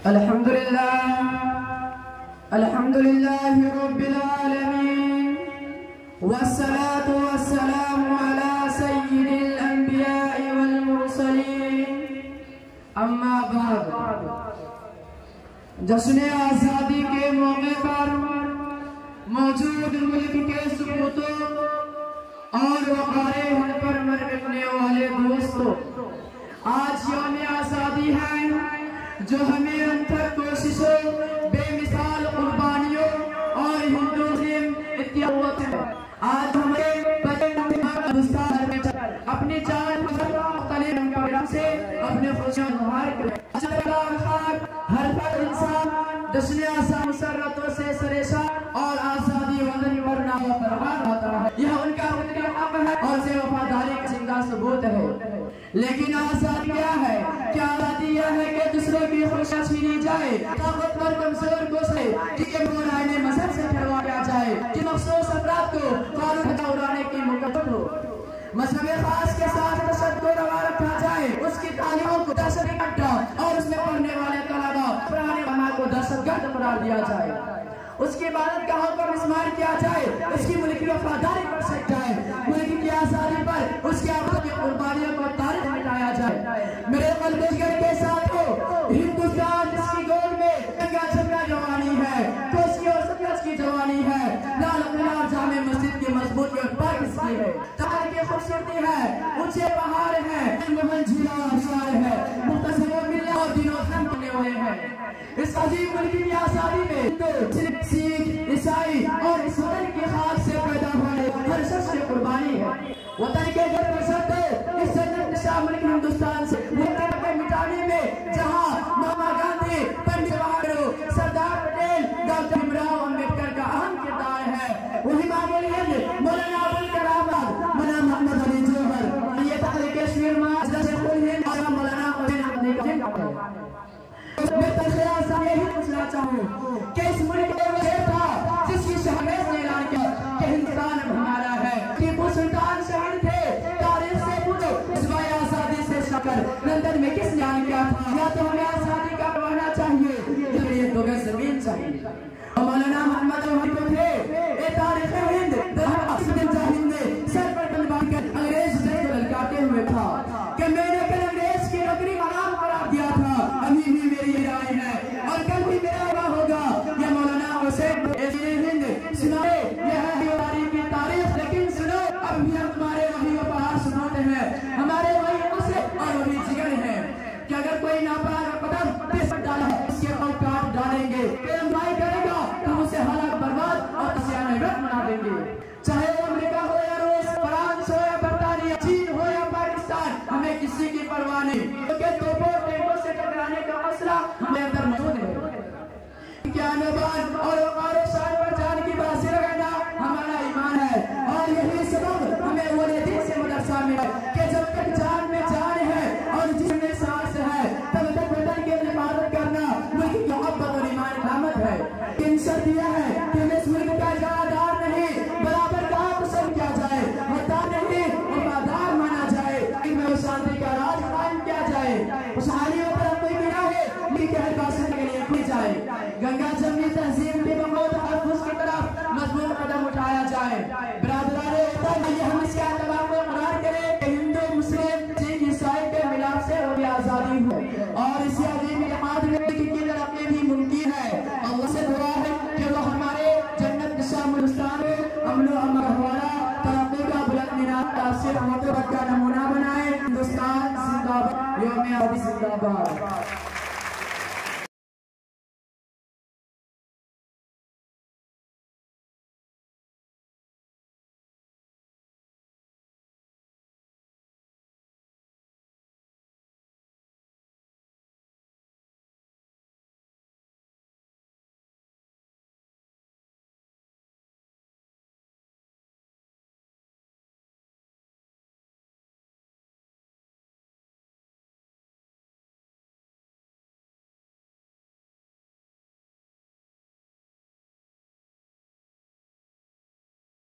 الحمدللہ رب العالمین والصلاة والسلام علی سید الانبیاء والمرسلین اما بعد جشن آزادی کے موقع پر موجود ملک کے ثبوتوں اور وقار ہند پر مرنے والے دوستوں، آج یوم آزادی ہے جو ہمیں انتھک کوششوں، بے مثال قربانیوں اور ہندوازم اتحاد ہے۔ آج ہمیں ہندوستان میں اپنی جان مختلف رنگ سے اپنے خوشیاں ظاہر کریں۔ ہر انسان جشن آزادی مسرتوں سے سریشان اور آزادی وطن ورنہ پروان ہوتا ہے۔ یہ ان کا فطری حق ہے اور سے وفاداری کا زندہ ثبوت ہے۔ لیکن آزادی کیا ہے؟ کیا آزادی یہ ہے کہ دوسروں کی خوشیاں چھینی جائے، طاقتور کمزور کو سے ٹھیکے برائے مذہب سے پھیلایا جائے، کہ مخصوص افراد کو قانون اڑانے کی مکلف ہو، مذہب خاص کے ساتھ تشدد کو روا رکھا جائے، اس کی تعلیموں کو دہشت اکٹھا اور اس میں پڑھنے والے طلباء پرانے علماء کو دہشت گرد قرار دیا جائے، اس کی عبادت گاہوں پر مسمار کیا جائے، اس کی ملکی وفاداری پر شک جائے، ملک کی آزادی پر اس کی آباد کی قربانیوں کو تاریخ مٹایا جائے۔ میرے قلب جگر کے ساتھوں، ہندوستان جس کی گود میں جنگا جھنگا جوانی ہے، کوس کی اور ستیس کی جوانی ہے، لال قلعہ اور جامع مسجد کی مضبوطی اور پاک اس کی ہے، تاریخ کی خوبصورتی ہے، اونچے پہاڑ ہیں، محل جھیلا اور اشار ہے، مختصر و ملت اور دینوں تھم بنے ہوئے ہیں۔ اس عظیم ملک کی آزادی میں ہندو، سکھ، عیسائی اور اس وطن کی خاک سے پیدا ہونے ہر شخص کی قربانی ہے۔ وطن کے گھر پر سرد اس جنت نشاں ملک ہندوستان سے وطن کے مٹانے میں جہاں مہاتما گاندھی، پنڈت جواہر لال نہرو، سردار پٹیل، ڈاکٹر بھیم راؤ امبیڈکر کا اہم کردار ہے، وہی معمول ہند مولانا ابوالکلام آزاد، مولانا محمد علی جوہر، یہ تحریک کشمیر میں اجلاس خون ہند اور مولانا حسین احمدی کا ہے۔ میں تخیل سے یہی پوچھنا چاہوں کہ اس ملک میں وہ شہر تھا جس کی شہریت نے اعلان کیا کہ ہندوستان اب ہمارا ہے۔ ٹیپو سلطان شہید تھے، تاریخ سے پوچھو اس بائے آزادی سے شکر لندن میں کس نے اعلان کیا تھا؟ یا تو ہمیں آزادی کا پڑھنا چاہیے یا ہمیں یہ 2 گز زمین چاہیے۔ مولانا محمد علی تو تھے، اے تاریخ ہند سر پر تلوار کر انگریز سے للکارتے ہوئے تھا کہ میں نے کل انگریز کی نوکری حرام قرار دیا تھا، ابھی بھی میری رائے ہے اور کل بھی میرا ہوا ہوگا۔ یہ مولانا حسین ہند سنائے، یہ ہے ہماری کی تاریخ، لیکن سنو اب بھی ہم تمہارے وحی و پہاڑ سناتے ہیں، ہمارے وحی اسے اور وحی جگر ہیں کہ اگر کوئی ناپاک قدم پیش ڈالا اس کے پاؤں کاٹ ڈالیں گے، پھر مائی کرے گا تو اسے ہلاک برباد اور اسیان عبرت بنا دیں گے۔ چاہے وہ امریکہ ہو یا روس، فرانس ہو یا برطانیہ، چین ہو یا پاکستان، ہمیں کسی کی پرواہ نہیں، کیونکہ توپوں ٹینکوں سے ٹکرانے کا مسئلہ ہمیں اندر موجود ہے۔ کیا نبان اور وقار و شان پر جان کی باسی رکھنا ہمارا ایمان ہے، اور یہی سبب ہمیں اولے دین سے مدرسہ ملا کہ جب تک جان میں جان ہے اور جسم میں سانس ہے تب تک وطن کے حفاظت کرنا ملک کی محبت اور ایمان علامت ہے۔ ان شرط یہ ہے کہ ہمیں اس ملک کا اجارہ نہیں، برابر کا پسند کیا جائے، وطن نہیں وفادار مانا جائے، ان میں شانتی کا راج قائم کیا جائے، خوشحالیوں پر کوئی گرا ہے ملک کے ہر باشندے کے لیے کھلی جائے، گنگا جمنی تہذیب کے بغور تحفظ کی طرف مضبوط قدم اٹھایا جائے۔ برادران وطن، یہ ہم اس کے اعتبار کو قرار کریں کہ ہندو، مسلم، سکھ، عیسائی کے ملاپ سے ہمیں آزادی ہو اور اسی عظیم اتحاد میں کی ترقی بھی ممکن ہے۔ اللہ سے دعا ہے کہ وہ ہمارے جنت نشاں ہندوستان میں امن و امان ہمارا ترقی کا بلند مینار تاثیر محبت کا نمونہ بنائے۔ ہندوستان زندہ باد، یوم آزادی زندہ باد۔